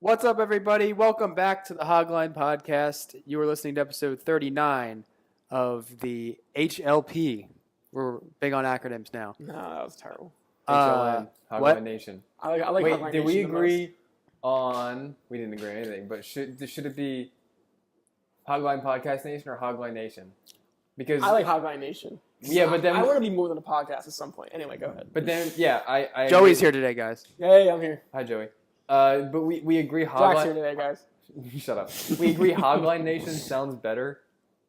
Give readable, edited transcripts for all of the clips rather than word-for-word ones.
What's up, everybody? Welcome back to the Hogline Podcast. You are listening to episode 39 of the HLP. We're big on acronyms now. No, that was terrible. HLN, Hogline what? Nation. I like Wait, Hogline did we Nation the agree on? We didn't agree on anything, but should it be Hogline Podcast Nation or Hogline Nation? Because most. I like Hogline Nation. Yeah, but then I want to be more than a podcast at some point. Anyway, go ahead. But then, yeah, I Joey's agree. here today, guys. Hey, I'm here. Hi, Joey. But we agree Jack's here Hogline. today, guys. Shut up. We agree Hogline Nation sounds better,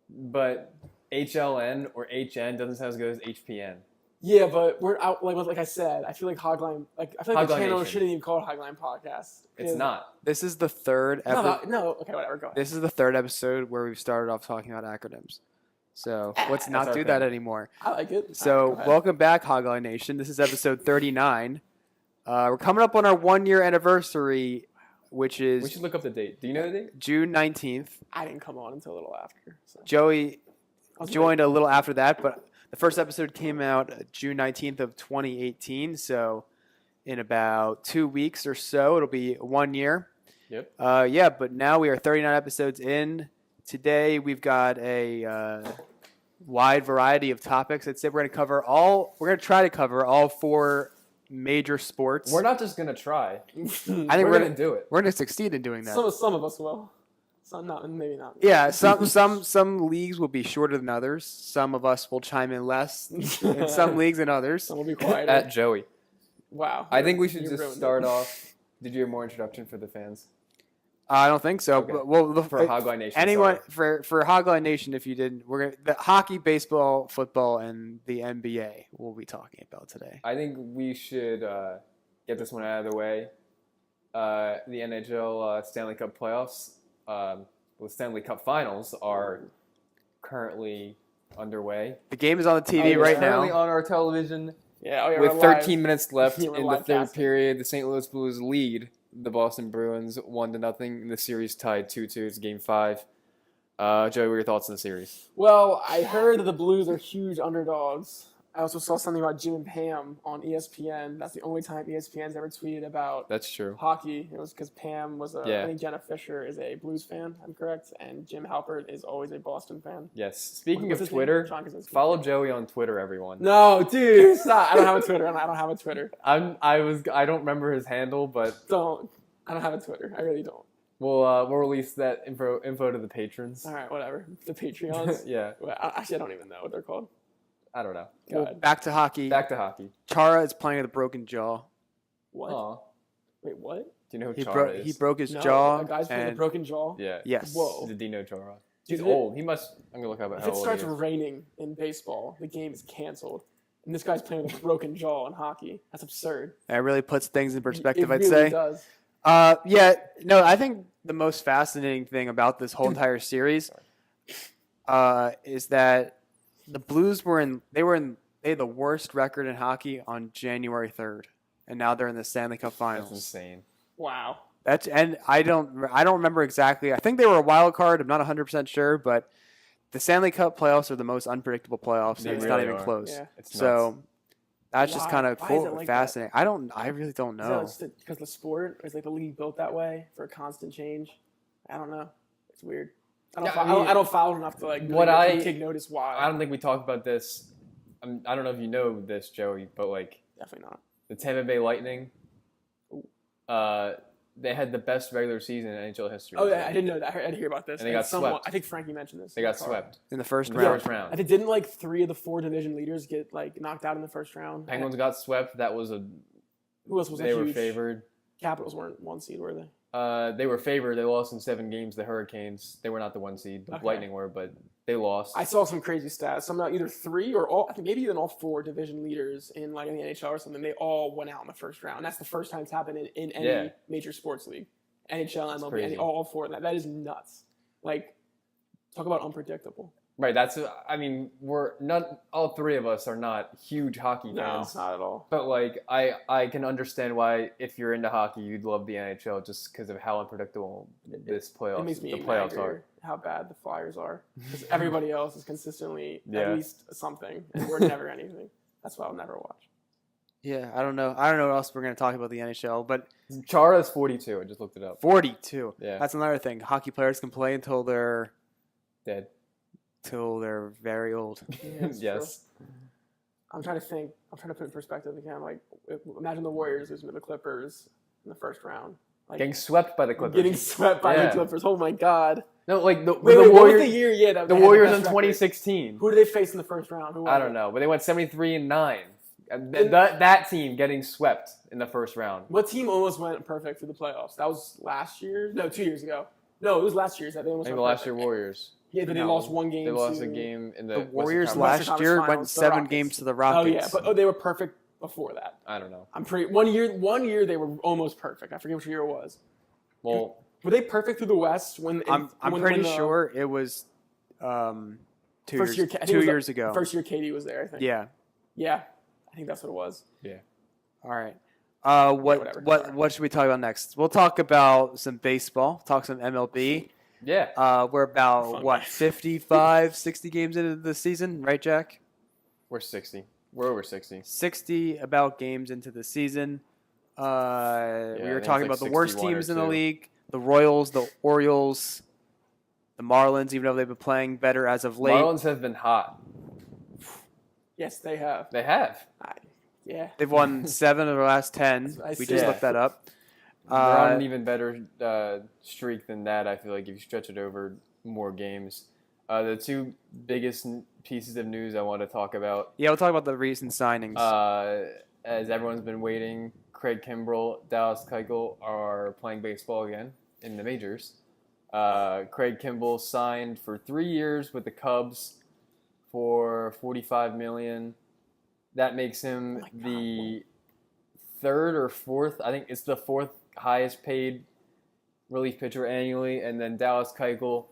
but HLN or HN doesn't sound as good as HPN. Yeah, but we're out. Like I said, I feel like Hogline. I feel like the Hogline channel Nation. shouldn't even call it Hogline Podcast. It's not. This is the third episode. No. Okay, whatever. Go ahead. This is the third episode where we've started off talking about acronyms. So let's not our do thing. that anymore. I like it. So All right, go ahead. welcome back, Hogline Nation. This is episode 39. We're coming up on our 1-year anniversary, which We is should look up the date. Do you know the date? June 19th. I didn't come on until a little after. So. Joey I was joined a little after that, but the first episode came out June 19th of 2018. So in about 2 weeks or so, it'll be 1 year. Yep. But now we are 39 episodes in. Today we've got a wide variety of topics. I'd say we're going to try to cover all 4 major sports. We're not just gonna try. I think we're gonna do it. We're going to succeed in doing that. some of us will. Some not. Maybe not. Yeah, some leagues will be shorter than others. Some of us will chime in less in some leagues than others. Some will be quieter. At Joey. Wow. I think we should You just ruined start it. off. Did you have more introduction for the fans? I don't think so. Okay. But, well, For Hogline Nation. anyone sorry. for Hogline Nation, if you didn't, the hockey, baseball, football, and the NBA we'll be talking about today. I think we should get this one out of the way. The NHL Stanley Cup playoffs, the Stanley Cup Finals are currently underway. The game is on the TV Oh, yeah. right Currently now. on our television Yeah. Oh, yeah. with we're live. 13 minutes left Yeah, we're in the live third casting. period. The St. Louis Blues lead the Boston Bruins 1-0. The series tied 2-2. It's Game 5. Joey, what are your thoughts on the series? Well, I heard that the Blues are huge underdogs. I also saw something about Jim and Pam on ESPN. That's the only time ESPN's ever tweeted about That's true. hockey. It was because Pam was Yeah. I think Jenna Fisher is a Blues fan, I'm correct, and Jim Halpert is always a Boston fan. Yes. Speaking What's of his name? Twitter, John Krasinski. follow Joey on Twitter, everyone. No, dude, stop. I don't have a Twitter, and I don't have a Twitter. I don't remember his handle, but I don't have a Twitter. I really don't. we'll release that info to the patrons. All right, whatever. The Patreons. Yeah, Well, actually, I don't even know what they're called. I don't know. Go Well, ahead. back to hockey. Back to hockey. Chara is playing with a broken jaw. What? Aw. Wait, what? Do you know who He Chara broke is? he broke his No, jaw. a guy's playing a and broken jaw. Yeah. yes. Whoa. He's a Dino Chara. He's Is it- old. He must. I'm gonna look up If how it old starts he is. raining in baseball, the game is canceled. And this guy's playing with a broken jaw in hockey. That's absurd. That really puts things in perspective, It I'd really say. does. I think the most fascinating thing about this whole entire series is that the Blues they had the worst record in hockey on January 3rd, and now they're in the Stanley Cup That's Finals. insane. Wow. I don't remember exactly. I think they were a wild card. I'm not 100% sure, but the Stanley Cup playoffs are the most unpredictable playoffs, They and it's not really even are. close. Yeah. It's nuts. So that's just Why? kind of Why is cool, it like that? fascinating. I really don't know. Is that because the sport is like the league built that way for a constant change? I don't know. It's weird. I don't, Yeah, follow, I mean, I don't follow enough to like what really I- take notice why. I don't think we talked about this. I don't know if you know this, Joey, but like Definitely not. the Tampa Bay Lightning, they had the best regular season in NHL history. Oh yeah, I didn't know that. I didn't hear about this. And they got swept. I think Frankie mentioned this. They got swept In the first in the round. first round. I think didn't like 3 of the 4 division leaders get like knocked out in the first round. Penguins got swept. That was a. Who else was They a were huge? favored. Capitals weren't 1 seed, were they? They were favored. They lost in 7 games. The Hurricanes. They were not the 1 seed. The Okay. Lightning were, but they lost. I saw some crazy stats. Some either 3 or all. I think maybe even all 4 division leaders in like in the NHL or something. They all went out in the first round. That's the first time it's happened in any Yeah. major sports league, NHL, MLB, crazy. all 4. That is nuts. Like, talk about unpredictable. Right. That's. I mean, we're not. All 3 of us are not huge hockey No, fans. not at all. But like, I can understand why if you're into hockey, you'd love the NHL just because of how unpredictable this playoffs. It makes me the even playoffs angrier are. how bad the Flyers are. Because everybody else is consistently Yeah. at least something, and we're never anything. That's why I'll never watch. Yeah, I don't know. I don't know what else we're going to talk about the NHL, but Chara's 42. I just looked it up. 42. Yeah. That's another thing. Hockey players can play until they're Dead. very old. Yeah, it's Yes. true. I'm trying to think. I'm trying to put it in perspective again. Like, imagine the Warriors losing to the Clippers in the first round. Like, Getting swept by the Clippers. getting swept by the Clippers. Oh my God. No, like the Wait, Warriors. what was the year? Yeah, that The they had Warriors best in record? 2016. Who did they face in the first round? Who was I don't it? know, but they went 73-9. That team getting swept in the first round. What team almost went perfect through the playoffs? That was last year? No, 2 years ago. No, it was last year's that they almost Maybe went last year perfect. Warriors. Yeah, but they No. lost one game. They lost to... a game in The the Warriors Western last Conference year Finals, went the 7 Rockets. games to the Oh Rockets. yeah, but they were perfect before that. I don't know. I'm pretty. One year they were almost perfect. I forget which year it was. Well, Were they perfect through the West when? I'm when pretty the sure it was 2 first years, year, I think it 2 was the years ago. First year Katie was there, I think. Yeah. Yeah, I think that's what it was. All right. whatever. What should we talk about next? We'll talk about some baseball, talk some MLB. yeah, We're about, Fun what, guy. 55, 60 games into the season, right, Jack? we're 60. We're over 60. 60 about games into the season. We I were think it's talking like about the worst 61 or teams in the 2. league, the Royals, the Orioles, the Marlins, even though they've been playing better as of late. Marlins have been hot. Yes, they have. They have. Yeah. They've won 7 of the last 10. I We see. just Yeah. looked that up. They're on an even better streak than that, I feel like, if you stretch it over more games. The two biggest pieces of news I want to talk about, Yeah, we'll talk about the recent signings. as everyone's been waiting, Craig Kimbrell, Dallas Keuchel are playing baseball again in the majors. Craig Kimbrell signed for 3 years with the Cubs for $45 million. That makes him Oh my God. the third or fourth. I think it's the fourth highest paid relief pitcher annually. And then Dallas Keuchel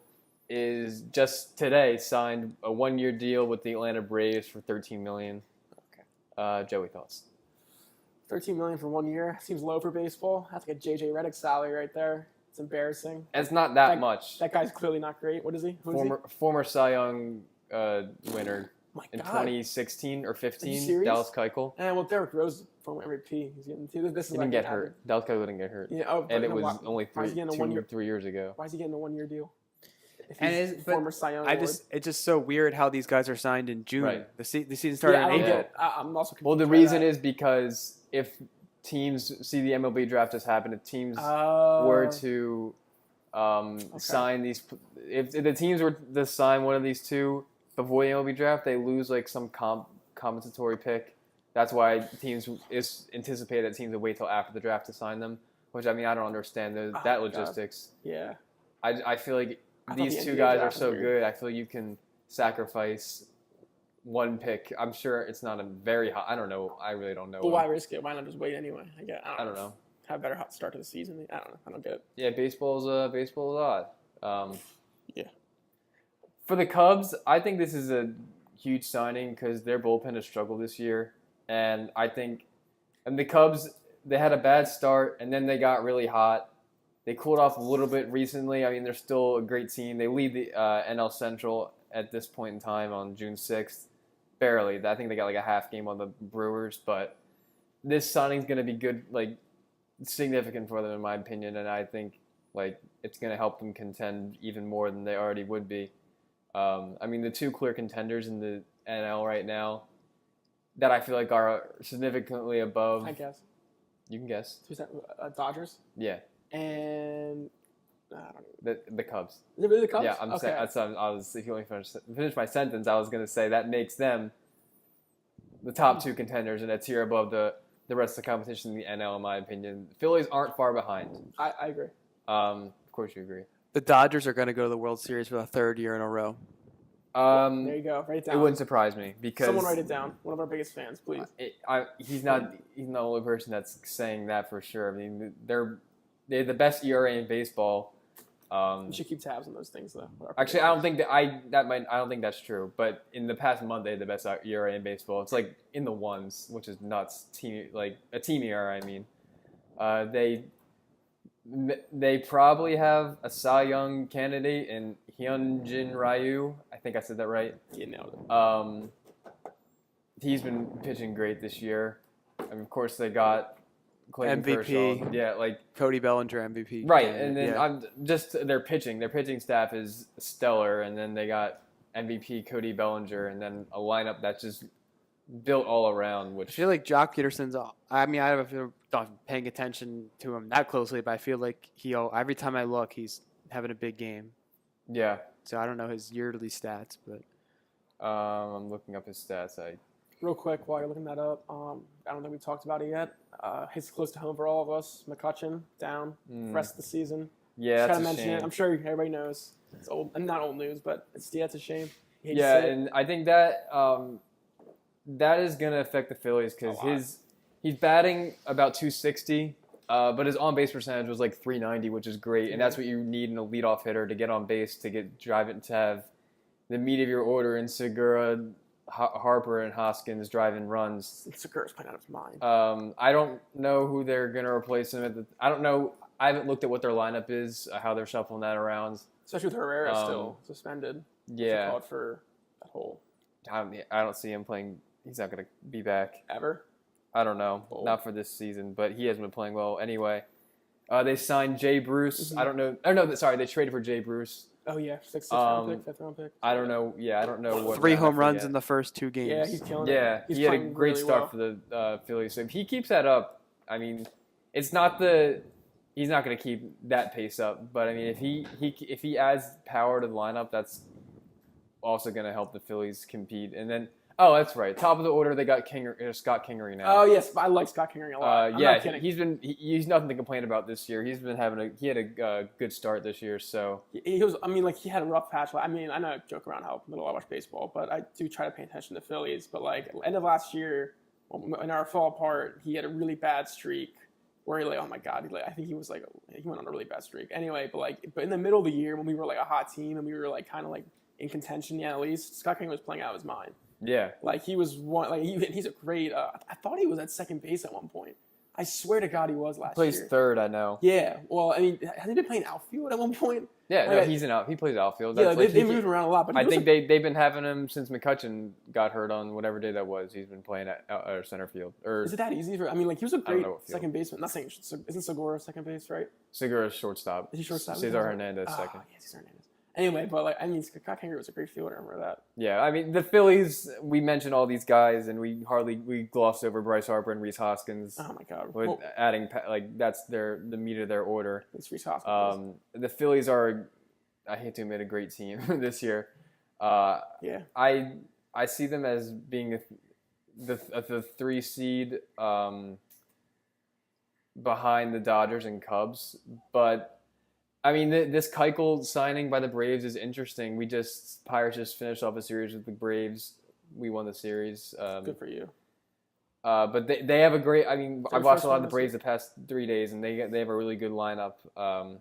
is just today signed a 1-year deal with the Atlanta Braves for $13 million. Okay. Joey, thoughts? $13 million for 1 year seems low for baseball. That's like a JJ Redick salary right there. It's embarrassing. It's not that That- much. That guy's clearly not great. What is he? Who is he? Former Cy Young winner Oh my in God. 2016 or 15, serious? Dallas Keuchel. And well, Derrick Rose is former MVP. He's getting this is He like didn't get an hurt. average- Dallas Keuchel didn't get hurt. Yeah. Oh, And it no, was why- only why is he getting a 1 year? 3 years ago. Why is he getting a 1 year deal? If And he's is- but former Cy Young I award. it's just so weird how these guys are signed in June. Right. The season started Yeah, I in don't April. get it. I'm also confused Well, the by reason that. is because if teams see the MLB draft just happen, if teams Oh. were to sign these, if the teams were to sign one of these two before the MLB draft, they lose like some compensatory pick. That's why teams anticipate that teams will wait till after the draft to sign them. Which, I mean, I don't understand Oh that my God. logistics. Yeah. I feel like I thought these the two NBA guys are draft was so weird. good. I feel you can sacrifice one pick. I'm sure it's not a very high. I don't know. I really don't know. But why risk it? Why not just wait anyway? I don't know. Have a better hot start to the season. I don't know. I don't get it. Yeah, baseball's odd. Yeah. For the Cubs, I think this is a huge signing because their bullpen has struggled this year, and the Cubs, they had a bad start and then they got really hot. They cooled off a little bit recently. I mean, they're still a great team. They lead the NL Central at this point in time on June 6th. Barely. I think they got like a half game on the Brewers, but this signing's going to be good, like significant for them in my opinion, and I think like it's going to help them contend even more than they already would be. I mean, the two clear contenders in the NL right now that I feel like are significantly above. I guess. You can guess. Who's that? Dodgers Yeah, and I don't know. the Cubs. Is it really the Cubs? Yeah, I'm saying. I was. If you let me finish my sentence, I was going to say that makes them the top two contenders and a tier above the rest of the competition in the NL, in my opinion. Phillies aren't far behind. I agree. Of course, you agree. The Dodgers are going to go to the World Series for the third year in a row. There you go. Write it It down. wouldn't surprise me because Someone write it down. One of our biggest fans, please. He's not the only person that's saying that for sure. I mean, they're the best ERA in baseball. We should keep tabs on those things, though. Actually, I don't think I don't think that's true. But in the past month, they had the best ERA in baseball. It's like in the ones, which is nuts. Like a team ERA. I mean, they probably have a Cy Young candidate in Hyunjin Ryu. I think I said that right. You nailed it. He's been pitching great this year. And of course, they got Clayton MVP. Kershaw. Yeah, like Cody Bellinger MVP. right. And then yeah. I'm just their pitching. Their pitching staff is stellar. And then they got MVP Cody Bellinger, and then a lineup that's just built all around. I Which feel like Jock Peterson's. I mean, I don't paying attention to him that closely, but I feel like every time I look, he's having a big game. yeah. So I don't know his yearly stats, but I'm looking up his stats. Real quick, while you're looking that up, I don't think we talked about it yet. He's close to home for all of us. McCutcheon down rest of the season. Yeah, Just that's gotta a mention shame. it. I'm sure everybody knows. It's old, and not old news, but it's a shame. You hate to Yeah, see it. and I think that that is going to affect the Phillies because he's batting about 260, but his on base percentage was like 390, which is great, and that's what you need in a leadoff hitter to get on base to have the meat of your order in Segura, Harper, and Hoskins driving runs. Segura's playing out of his mind. I don't know who they're going to replace him. I don't know. I haven't looked at what their lineup is, how they're shuffling that around. Especially with Herrera still suspended. Yeah. Called for that whole I don't see him playing. He's not going to be back. ever. I don't know. Bold. Not for this season, but he hasn't been playing well anyway. They signed Jay Bruce. Mhm. I don't know. Oh, no, sorry. They traded for Jay Bruce. Oh yeah, sixth round pick, fifth round pick. I don't know. Yeah, I don't know what. 3 round, I home runs forget. in the first 2 games. Yeah, he's killing it. Yeah, He's he had a playing great really start well. for the Phillies. So if he keeps that up, I mean, it's not the. He's not going to keep that pace up, but I mean, if he adds power to the lineup, that's also going to help the Phillies compete. And then, oh, that's right, top of the order, they got Scott Kingery now. Oh yes, I like Scott Kingery a lot. I'm yeah, not kidding. he's nothing to complain about this year. He had a good start this year. So He was. I mean, like he had a rough patch. I mean, I know I joke around how little I watch baseball, but I do try to pay attention to Phillies. But like end of last year, in our fall apart, he had a really bad streak where oh my god, I think he went on a really bad streak. Anyway, but in the middle of the year when we were like a hot team and we were like kind of like in contention, at least Scott Kingery was playing out of his mind. yeah, Like he was one. Like he's a great. I thought he was at second base at one point. I swear to God he was last plays year. third. I know. Yeah. Well, I mean, hasn't he been playing outfield at one point? Yeah, no, Like, he plays outfield. Yeah, That's they moved around a lot. But I think they've been having him since McCutcheon got hurt on whatever day that was. He's been playing at center field. Or is it that easy for? I mean, like he was a great know what field. second baseman. Not saying isn't Segura second base, right? Segura's shortstop. Is he shortstop? Cesar Hernandez second. Yeah, Cesar Hernandez. Anyway, but like I mean, Scott Kingery was a great fielder. I remember that. Yeah, I mean the Phillies. We mentioned all these guys, and we glossed over Bryce Harper and Reese Hoskins. Oh my God. With Well, adding that's the meat of their order. it's Reese Hoskins. The Phillies are, I hate to admit, a great team this year. Yeah. I see them as being the 3 seed behind the Dodgers and Cubs, but. I mean, this Keuchel signing by the Braves is interesting. Pirates just finished off a series with the Braves. We won the series. Good for you. But they have a great. I mean, I've watched a lot of the first Braves the past 3 days, and they have a really good lineup.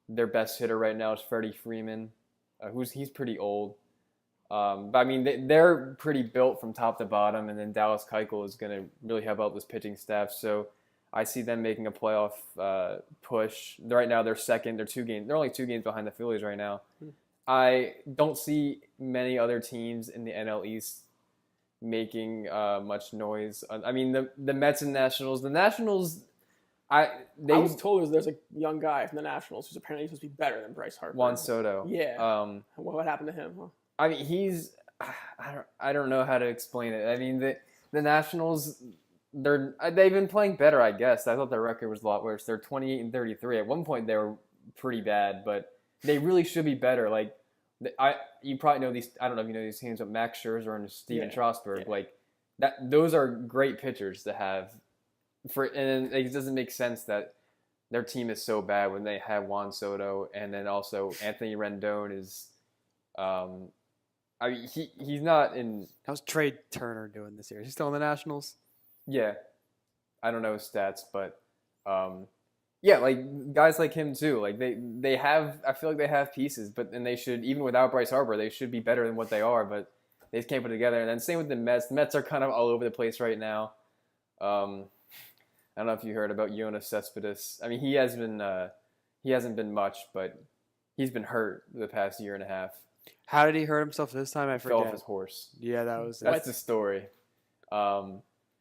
Their best hitter right now is Freddie Freeman, he's pretty old. But I mean, they're pretty built from top to bottom, and then Dallas Keuchel is going to really help out this pitching staff. So. I see them making a playoff push. Right now, they're second. They're only 2 games behind the Phillies right now. I don't see many other teams in the NL East making much noise. I mean, the Mets and Nationals. The Nationals, I was told there's a young guy from the Nationals who's apparently supposed to be better than Bryce Harper. Juan Soto. Yeah. What happened to him? Huh? I mean, I don't know how to explain it. I mean, the Nationals. They've been playing better, I guess. I thought their record was a lot worse. They're 28-33. At one point, they were pretty bad, but they really should be better. Like, you probably know these. I don't know if you know these teams, but Max Scherzer and Steven Strasburg, like that. Those are great pitchers to have. And it doesn't make sense that their team is so bad when they have Juan Soto, and then also Anthony Rendon is. I mean, he's not in. How's Trey Turner doing this year? Is he still in the Nationals? Yeah, I don't know his stats, but yeah, like guys like him too. Like they have, I feel like they have pieces, but then they should, even without Bryce Harper, they should be better than what they are. But they just can't put it together. And then same with the Mets. The Mets are kind of all over the place right now. I don't know if you heard about Yoenis Cespedes. I mean, he hasn't been much, but he's been hurt the past year and a half. How did he hurt himself this time? I forget. Fell off his horse. Yeah, that was. That's the story.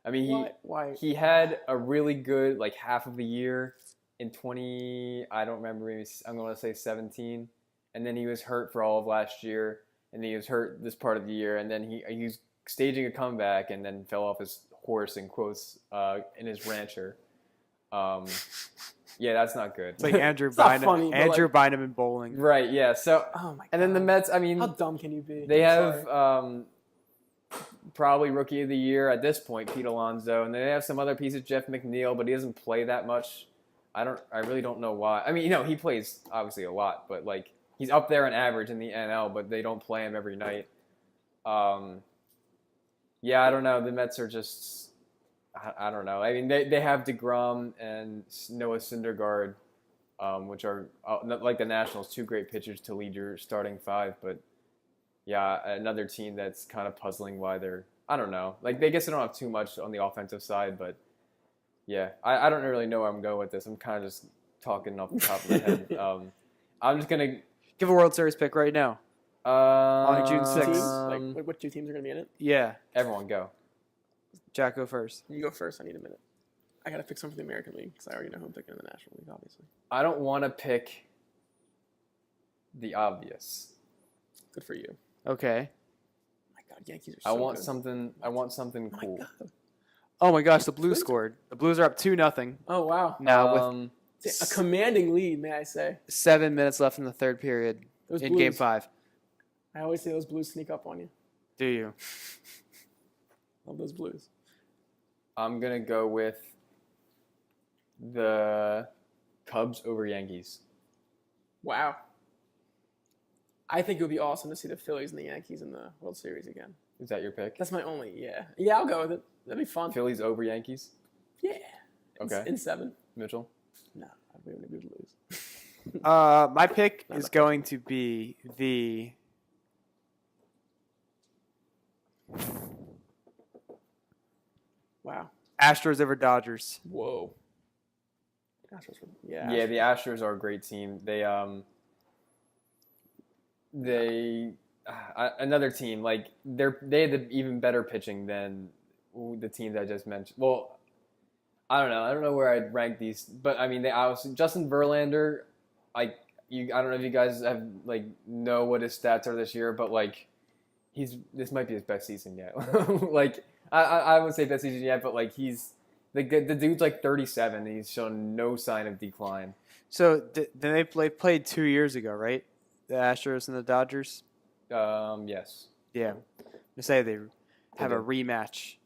I mean, Why? he had a really good like half of the year in I don't remember, maybe I'm going to say 17, and then he was hurt for all of last year, and then he was hurt this part of the year, and then he was staging a comeback and then fell off his horse in quotes in his rancher. Yeah, that's not good. It's like Andrew funny, Bynum. but Andrew Bynum in bowling. Right, yeah. So, Oh my god. and then the Mets, I mean, how dumb can you be? they I'm have sorry. probably Rookie of the Year at this point, Pete Alonso, and then they have some other pieces, Jeff McNeil, but he doesn't play that much. I really don't know why. I mean, he plays obviously a lot, but like he's up there in average in the NL, but they don't play him every night. Yeah, I don't know. The Mets are just, I don't know. I mean, they have DeGrom and Noah Syndergaard, which are like the Nationals, two great pitchers to lead your starting five, but yeah, another team that's kind of puzzling why they're, I don't know. Like, I guess they don't have too much on the offensive side, but yeah, I don't really know where I'm going with this. I'm kind of just talking off the top of the head. I'm just going to Give a World Series pick right now. On June 6th. Teams? Like, what two teams are going to be in it? Yeah. everyone go. Jack, go first. You go first. I need a minute. I got to pick something for the American League because I already know who I'm picking in the National League, obviously. I don't want to pick the obvious. Good for you. Okay. Oh my God, Yankees are so I want good. something Oh my cool. God. Oh my gosh, the Blues scored. The Blues are up 2-0 Oh, wow. now with A commanding lead, may I say. 7 minutes left in the third period Those in Blues, Game 5. I always say those Blues sneak up on you. Do you? Love those Blues. I'm going to go with the Cubs over Yankees. Wow. I think it would be awesome to see the Phillies and the Yankees in the World Series again. Is that your pick? That's my only, yeah. Yeah, I'll go with it. That'd be fun. Phillies over Yankees? Yeah. Okay. In 7. Mitchell? No, we would lose. My pick is going to be the Wow. Astros over Dodgers. Whoa. Yeah, the Astros are a great team. Another team, like they had the even better pitching than the teams I just mentioned. Well, I don't know where I'd rank these, but I mean Justin Verlander, I don't know if you guys have know what his stats are this year, but this might be his best season yet. I wouldn't say best season yet, but he's the dude's 37 and he's shown no sign of decline. So they played 2 years ago, right? The Astros and the Dodgers. Yes. Yeah. To say they have a rematch.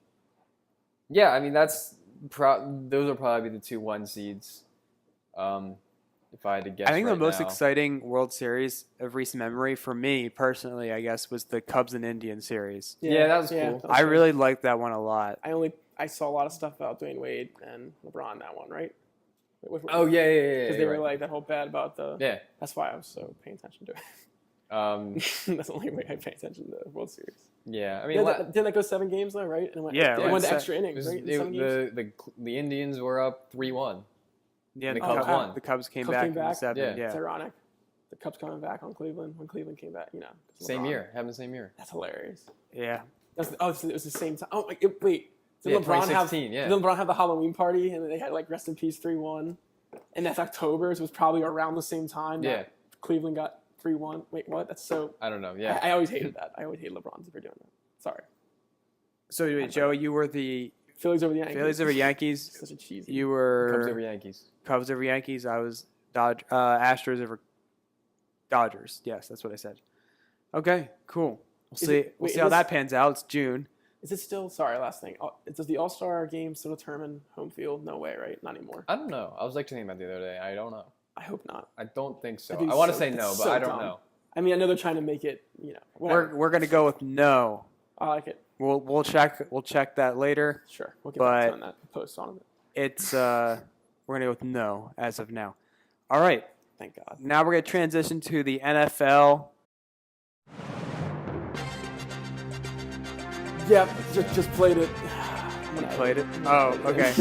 Yeah, I mean those will probably be the 2-1 seeds. If I had to guess, I think the most now. exciting World Series of recent memory for me personally, I guess, was the Cubs and Indians series. Yeah, that was cool. I really liked that one a lot. I saw a lot of stuff about Dwayne Wade and LeBron that one, right? Oh yeah. Because they were that whole bad about the. Yeah. That's why I was so paying attention to it. That's the only way I pay attention to the World Series. Yeah, I mean, didn't that go 7 games though, right? And it went to extra innings, right? The Indians were up 3-1. Yeah, the Cubs won. The Cubs came Cubs back came in back? 7. Yeah. It's ironic. The Cubs coming back on Cleveland when Cleveland came back, Same year, having the same year. That's hilarious. Yeah. It was the same time. Oh, wait. Did Yeah, LeBron have? 2016, yeah. Did LeBron have the Halloween party and they had rest in peace 3-1, and that's October. So it was probably around the same time. Yeah. That Cleveland got 3-1. Wait, what? That's so. I don't know. Yeah. I always hated that. I always hated LeBron for doing that. Sorry. So, wait, Joe, you were the Phillies over the Yankees. Phillies over Yankees. Such a cheesy. You were Cubs over Yankees. Cubs over Yankees. I was Astros over Dodgers. Yes, that's what I said. Okay, cool. We'll see how that pans out. It's June. Is it still? Sorry, last thing. Does the All-Star game still determine home field? No way, right? Not anymore. I don't know. I was thinking about that the other day. I don't know. I hope not. I don't think so. think I want to so. say no, It's but so I don't dumb. know. I mean, I know they're trying to make it. Whatever. We're gonna go with no. I like it. We'll check that later. Sure, we'll get back But- to on that post on it. It's we're gonna go with no as of now. All right. Thank God. Now we're gonna transition to the NFL. Yep, just played it. You played it? Oh, okay.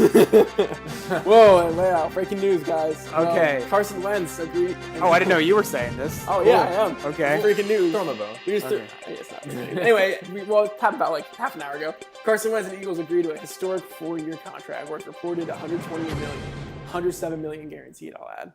Whoa, wow. Breaking news, guys. Okay. Carson Wentz agreed. Oh, I didn't know you were saying this. Oh, yeah, I am. Okay. Breaking news. Throw him a bone. We just Okay. it's not anyway, it happened about like half an hour ago. Carson Wentz and the Eagles agreed to a historic 4-year contract worth reported $107 million guaranteed, I'll add.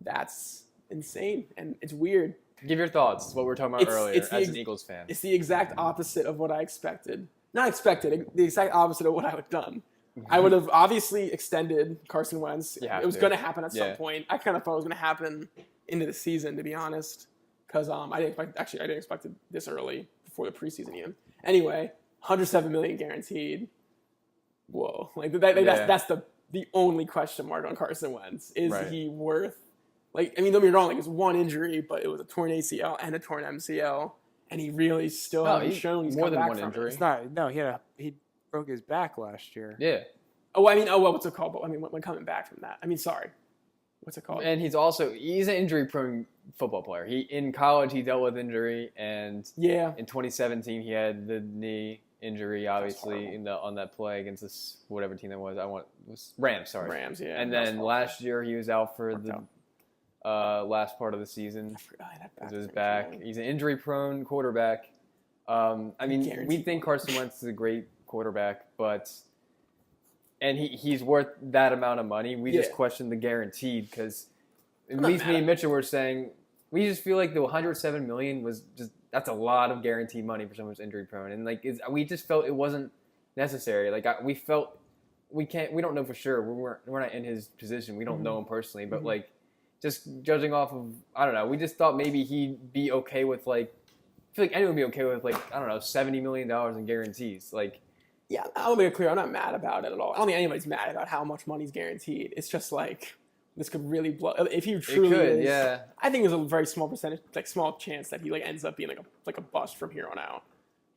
That's insane, and it's weird. Give your thoughts. What we were talking about earlier as an Eagles fan. It's the exact opposite of what I expected. Not expected, the exact opposite of what I would have done. I would have obviously extended Carson Wentz. It was going to happen at some point. I kind of thought it was going to happen into the season, to be honest, because I didn't expect it this early before the preseason even. Anyway, $107 million guaranteed. Whoa, like that's the only question mark on Carson Wentz. Is he worth? Like, I mean, don't be wrong. Like, it's one injury, but it was a torn ACL and a torn MCL, and he really still hasn't shown he's more come than back one from injury. it. It's not. No, he broke his back last year. Yeah. What's it called? But I mean, when coming back from that, sorry, what's it called? And he's an injury-prone football player. In college he dealt with injury, and in 2017 he had the knee injury, obviously on that play against this whatever team that was. It was Rams. Sorry, Rams. Yeah. And then last year he was out for the last part of the season. It was his back. He's an injury-prone quarterback. I mean, we think Carson Wentz is a great quarterback, and he's worth that amount of money. We just question the guaranteed because at least me and Mitchell were saying we just feel like the $107 million was that's a lot of guaranteed money for someone who's injury-prone, and we just felt it wasn't necessary. We felt we don't know for sure. We're not in his position. We don't know him personally, but just judging off of, I don't know, we just thought maybe he'd be okay with I feel like anyone would be okay with I don't know, $70 million in guarantees. Yeah, I'll make it clear. I'm not mad about it at all. I don't think anybody's mad about how much money's guaranteed. It's just this could really blow. If he truly is, I think there's a very small percentage, small chance that he ends up being a bust from here on out.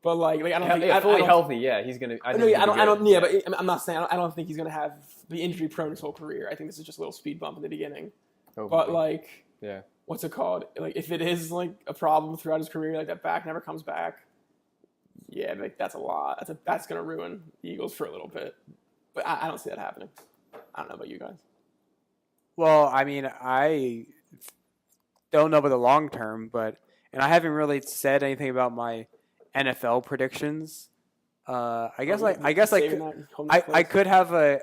But I don't think fully healthy. Yeah, he's gonna. But I'm not saying I don't think he's gonna have the injury prone his whole career. I think this is just a little speed bump in the beginning. But what's it called? If it is a problem throughout his career, that back never comes back. Yeah, that's a lot. That's gonna ruin the Eagles for a little bit. But I don't see that happening. I don't know about you guys. Well, I mean, I don't know about the long term, and I haven't really said anything about my NFL predictions. I could have an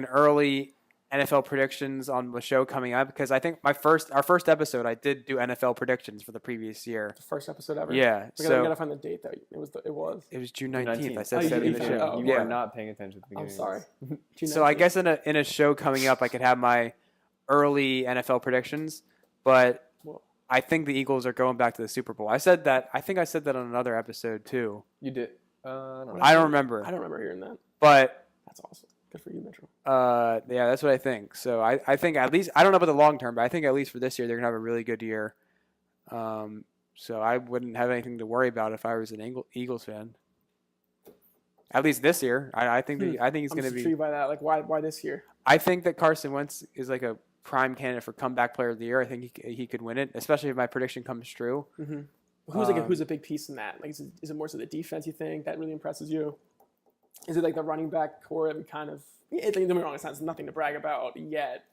early NFL predictions on the show coming up because I think our first episode I did do NFL predictions for the previous year. The first episode ever. Yeah, we gotta find the date that it was. It was June 19th. I said in the show. You were not paying attention at the beginning. I'm sorry. So I guess in a show coming up, I could have my early NFL predictions, but I think the Eagles are going back to the Super Bowl. I said that. I think I said that on another episode too. You did. I don't remember. I don't remember hearing that. But that's awesome. Good for you, Mitchell. Yeah, that's what I think. So I think at least, I don't know about the long term, but I think at least for this year they're gonna have a really good year. So I wouldn't have anything to worry about if I was an Eagles fan. At least this year, I think he's going to be intrigued by that. Why this year? I think that Carson Wentz is a prime candidate for comeback player of the year. I think he could win it, especially if my prediction comes true. Mm-hmm. Who's a big piece in that? Is it more so the defense you think that really impresses you? Is it the running back core that we kind of? Don't get me wrong, it's nothing to brag about yet,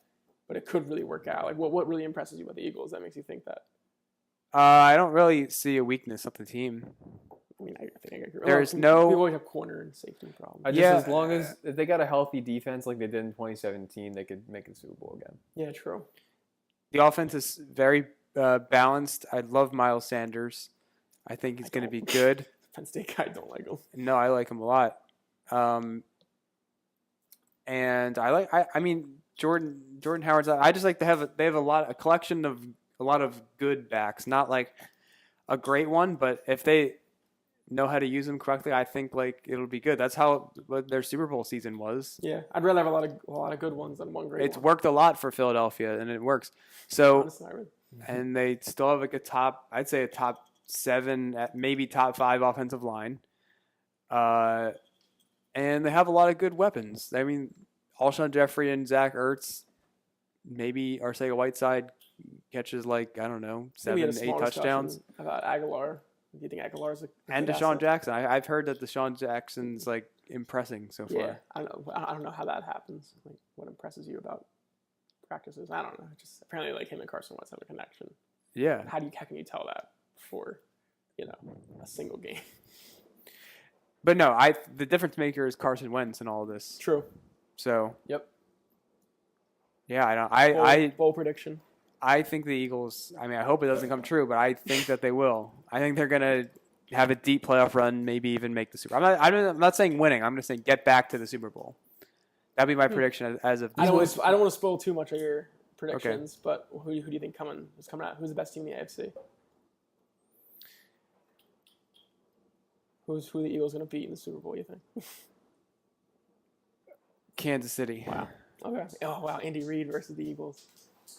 but it could really work out. What really impresses you about the Eagles that makes you think that? I don't really see a weakness of the team. I mean, I think I agree. There's we no. always have corner and safety problems. As long as if they got a healthy defense like they did in 2017, they could make the Super Bowl again. Yeah, true. The offense is very balanced. I love Miles Sanders. I think he's going to be good. Penn State guy don't like him. No, I like him a lot. And I mean Jordan Howard's. I just like to have they have a collection of a lot of good backs, not a great one, but if they know how to use them correctly, I think it'll be good. That's how their Super Bowl season was. Yeah, I'd rather have a lot of good ones than one great. It's worked a lot for Philadelphia, and it works. So, and they still have a top 7, maybe top 5 offensive line. And they have a lot of good weapons. I mean, Alshon Jeffrey and Zach Ertz, maybe Arcega Whiteside catches 7, 8 touchdowns. About Aguilar. Do you think Aguilar's a And good Deshaun asset? Jackson. I've heard that Deshaun Jackson's like impressing so far. Yeah, I don't know. I don't know how that happens. Like, what impresses you about practices? I don't know. Just apparently, like him and Carson Wentz have a connection. Yeah. How can you tell that before, a single game? But no, the difference maker is Carson Wentz in all of this. True. So Yep. yeah, I Bold prediction. I think the Eagles. I mean, I hope it doesn't come true, but I think that they will. I think they're gonna have a deep playoff run, maybe even make the Super. I'm not saying winning. I'm just saying get back to the Super Bowl. That'd be my prediction as of. I don't want to spoil too much of your predictions, but who do you think is coming out? Who's the best team in the AFC? Who the Eagles going to beat in the Super Bowl? You think? Kansas City. Wow. Okay. Oh wow, Andy Reid versus the Eagles.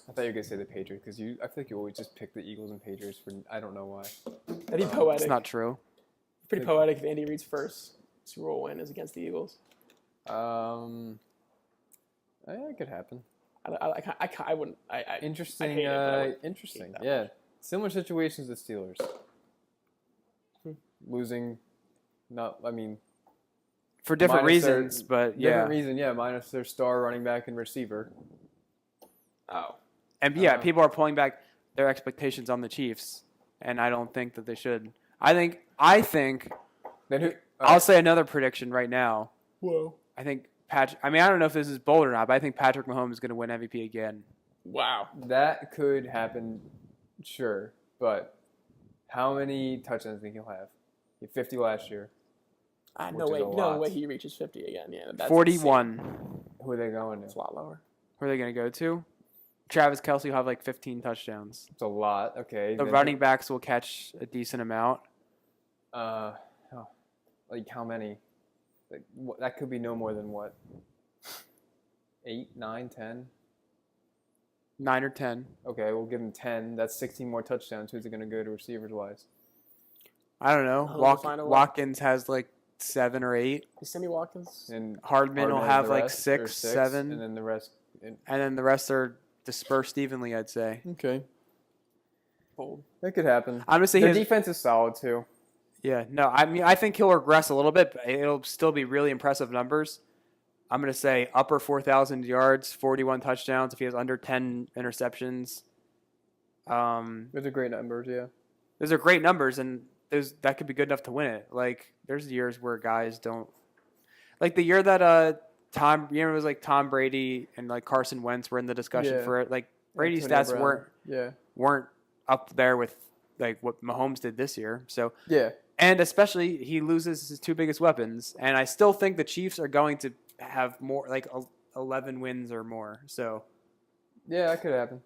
I thought you were gonna say the Patriots because I feel like you always just pick the Eagles and Patriots for I don't know why. That'd be poetic. It's not true. Pretty poetic if Andy Reid's first Super Bowl win is against the Eagles. Yeah, it could happen. I wouldn't. Interesting. I hate it, but I wouldn't Interesting. hate that Yeah, similar situations to Steelers. Hmm. Losing, For different minus their- reasons, but yeah. different reason. Yeah, minus their star running back and receiver. Oh. And yeah, people are pulling back their expectations on the Chiefs, and I don't think that they should. I think. Then who? I'll say another prediction right now. Whoa. I think Patrick. I mean, I don't know if this is bold or not, but I think Patrick Mahomes is going to win MVP again. Wow. That could happen, sure. But how many touchdowns do you think he'll have? He had 50 last year. No Which is a way. lot. No way he reaches 50 again. Yeah. That's 41. insane. Who are they going to? It's a lot lower. Where are they going to go to? Travis Kelce will have like 15 touchdowns. It's a lot. Okay. The then running backs will catch a decent amount. Like how many? Like that could be no more than what? 8, 9, 10? 9 or 10. Okay, we'll give him 10. That's 16 more touchdowns. Who's it going to go to receivers wise? I don't know. Watkins has like 7 or 8. Is Sammy Watkins? And Hardman will has have the like rest, 6, or 7. and then the rest. And then the rest are dispersed evenly, I'd say. Okay, Bold. that could happen. I'm going to say Their defense is solid too. Yeah, no, I mean, I think he'll regress a little bit, but it'll still be really impressive numbers. I'm going to say upper 4,000 yards, 41 touchdowns if he has under 10 interceptions. Those are great numbers, yeah. Those are great numbers, and that could be good enough to win it. Like, there's years where guys don't – like the year that it was like Tom Brady and like Carson Wentz were in the discussion for it. Like, Brady's Antonio stats Brown. weren't up there with like what Mahomes did this year. So Yeah. And especially, he loses his 2 biggest weapons. And I still think the Chiefs are going to have more, like 11 wins or more. So, Yeah, that could happen.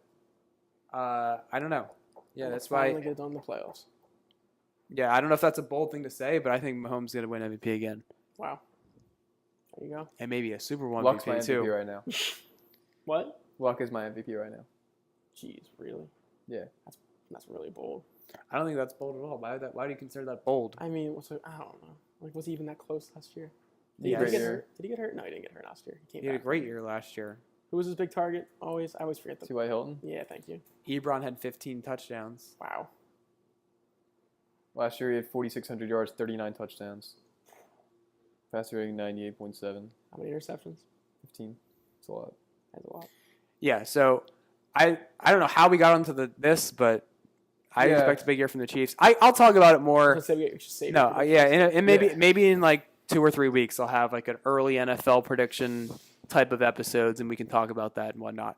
I don't know. Yeah, that's Finally why. get it done in the playoffs. Yeah, I don't know if that's a bold thing to say, but I think Mahomes is going to win MVP again. Wow. There you go. And maybe a Super Bowl Luck's my MVP MVP too. right now. What? Luck is my MVP right now. Jeez, really? Yeah. That's really bold. I don't think that's bold at all. Why do you consider that bold? I mean, I don't know. Like, was he even that close last year? He Did had he get a hurt? Did he get hurt? No, he didn't get hurt last year. He He had a back. great year last year. Who was his big target? I always forget the. T.Y. Hilton. Yeah, thank you. Ebron had 15 touchdowns. Wow. Last year he had 4,600 yards, 39 touchdowns. Passer rating 98.7. How many interceptions? 15. It's a lot. That's a lot. Yeah, so I don't know how we got onto this, but I Yeah. expect a big year from the Chiefs. I'll talk about it more. Let's say we should save No, it for the yeah, first. and maybe in like 2 or 3 weeks I'll have like an early NFL prediction type of episodes, and we can talk about that and whatnot.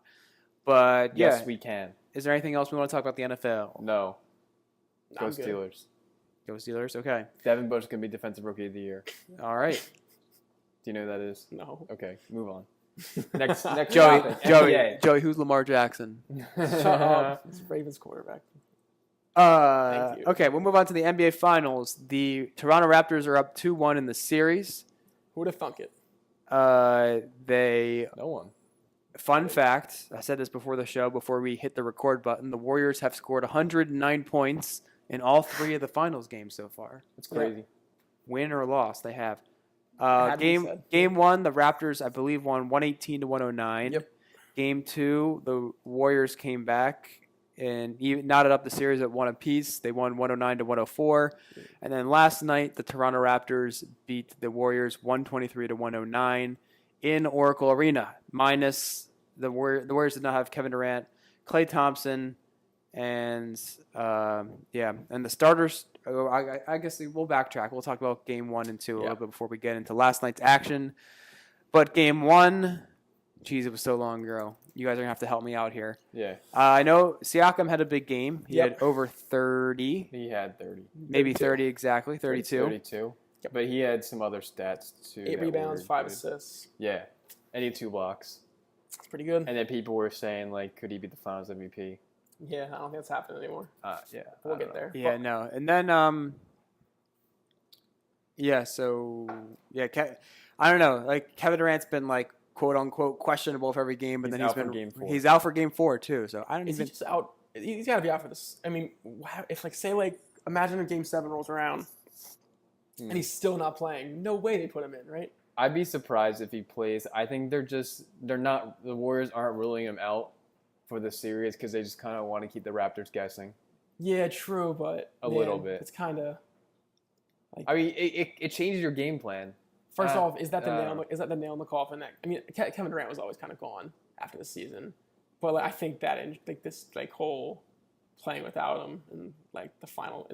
But yeah, Yes, we can. is there anything else we want to talk about the NFL? No. Go I'm good. Steelers. Go Steelers. Okay, Devin Bush is going to be Defensive Rookie of the Year. all right. Do you know who that is? No. Okay, move on. Next topic. Joey, Who's Lamar Jackson? Shut up. It's Ravens quarterback. Thank you. Okay, we'll move on to the NBA Finals. The Toronto Raptors are up 2-1 in the series. Who would have thunk it? They No one. Fun fact, I said this before the show, before we hit the record button, the Warriors have scored 109 points in all 3 of the finals games so far. It's crazy. Win or loss, they have. Had to be said. Game 1, the Raptors, I believe, won 118 to 109. Yep. Game 2, the Warriors came back and knotted up the series at 1 apiece. They won 109-104. And then last night, the Toronto Raptors beat the Warriors 123-109 in Oracle Arena. Minus the Warriors did not have Kevin Durant, Klay Thompson, and and the starters. I guess we'll backtrack. We'll talk about game 1 and 2 a little bit before we get into last night's action. But game 1, geez, it was so long ago. You guys are gonna have to help me out here. Yeah. I know Siakam had a big game. He had over 30. He had 30. Maybe 30 exactly. 32. 32. But he had some other stats too. 8 rebounds, 5 assists. Yeah. And he had 2 blocks. It's pretty good. And then people were saying, like, could he be the Finals MVP? Yeah, I don't think that's happening anymore. Yeah. We'll get there. Yeah, no. And then, I don't know. Like, Kevin Durant's been, like, quote unquote questionable for every game, but he's out for game 4 too. So I don't Is he just out? He's got to be out for this. I mean, if imagine if game 7 rolls around and he's still not playing, no way they put him in, right? I'd be surprised if he plays. I think the Warriors aren't ruling him out for the series because they just kind of want to keep the Raptors guessing. Yeah, true, but a little bit. It's kind of. Like, I mean, it changes your game plan. First off, is that the nail in the coffin? I mean, Kevin Durant was always kind of gone after the season, but I think that this whole playing without him and like the finals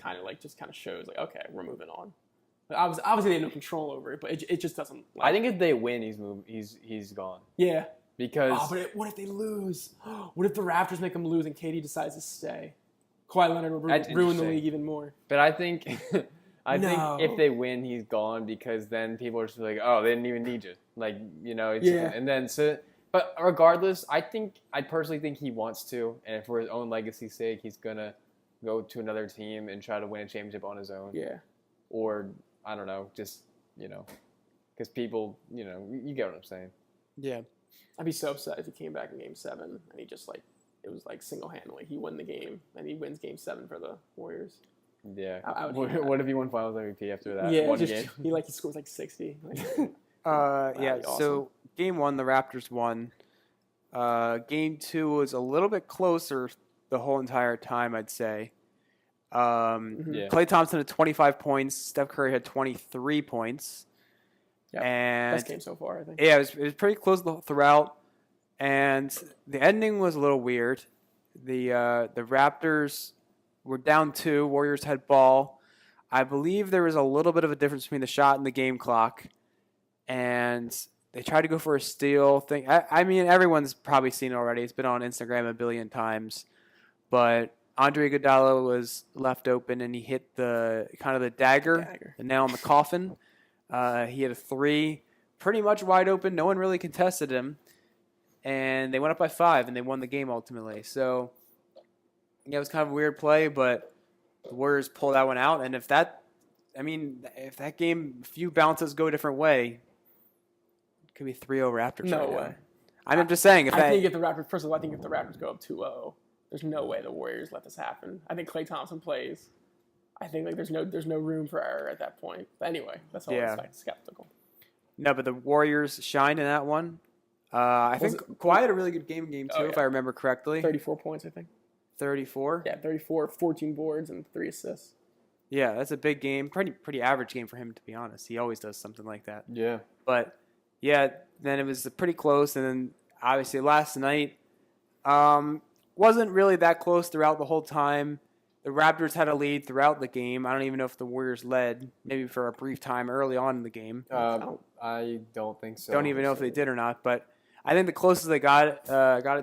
kind of shows like, okay, we're moving on. But obviously they have no control over it, but it just doesn't. I think if they win, he's gone. Yeah. Because what if they lose? What if the Raptors make them lose and KD decides to stay? Kawhi Leonard will ruin the league even more. But I think think if they win, he's gone because then people are just like, oh, they didn't even need you. Like, and then but regardless, I personally think he wants to, and for his own legacy's sake, he's gonna go to another team and try to win a championship on his own. Yeah. Or I don't know, just because people, you get what I'm saying. Yeah. I'd be so upset if he came back in game 7 and he just it was single-handedly he won the game and he wins game 7 for the Warriors. Yeah. What if he won Finals MVP after that? Yeah, one game? He scores 60. Awesome. So game 1, the Raptors won. Game 2 was a little bit closer the whole entire time, I'd say. Klay Thompson had 25 points. Steph Curry had 23 points. Yep. And best game so far, I think. Yeah, it was pretty close throughout. And the ending was a little weird. The Raptors were down 2. Warriors had ball. I believe there was a little bit of a difference between the shot and the game clock. And they tried to go for a steal thing. I mean, everyone's probably seen it already. It's been on Instagram a billion times. But Andre Iguodala was left open, and he hit the dagger, the nail in the coffin. He had a 3, pretty much wide open. No one really contested him. And they went up by 5, and they won the game ultimately. So, yeah, it was kind of a weird play, but the Warriors pulled that one out. And if that game, a few bounces go a different way, it could be 3-0 Raptors. No way. I'm just saying. I think if the Raptors go up 2-0, there's no way the Warriors let this happen. I think Klay Thompson plays. I think there's no room for error at that point. But anyway, that's all I'm skeptical. No, but the Warriors shined in that one. I think Kawhi had a really good game in game 2, if I remember correctly. 34 points, I think. 34? Yeah, 34, 14 boards, and 3 assists. Yeah, that's a big game. Pretty average game for him, to be honest. He always does something like that. Yeah. But, yeah, then it was pretty close. And then, obviously, last night wasn't really that close throughout the whole time. The Raptors had a lead throughout the game. I don't even know if the Warriors led, maybe for a brief time early on in the game. I don't think so. Don't even know if they did or not. But I think the closest they got it